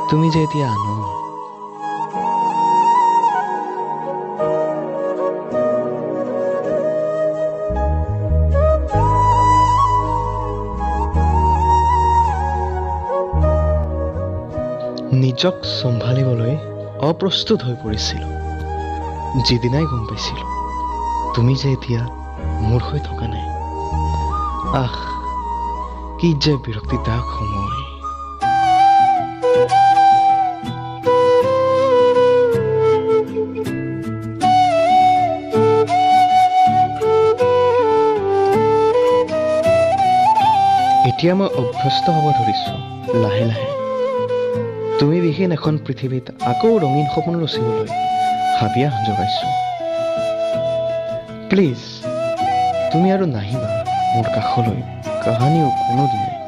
তুমি যে এতিয়া আনো নিজক চম্ভালিবলৈ অপ্ৰস্তুত হৈ পৰিছিলোঁ যিদিনাই গম পাইছিলোঁ তুমি যে এতিয়া মোৰ হৈ থকা নাই আহ কি যে বিৰক্তিদায়ক সময় এতিয়া মই অভ্যস্ত হ'ব ধৰিছোঁ লাহে লাহে তুমি বিহীন এখন পৃথিৱীত আকৌ ৰঙীন সপোন ৰচিবলৈ হাবিয়া জগাইছোঁ প্লিজ তুমি আৰু নাহিবা মোৰ কাষলৈ কাহানিও কোনোদিনে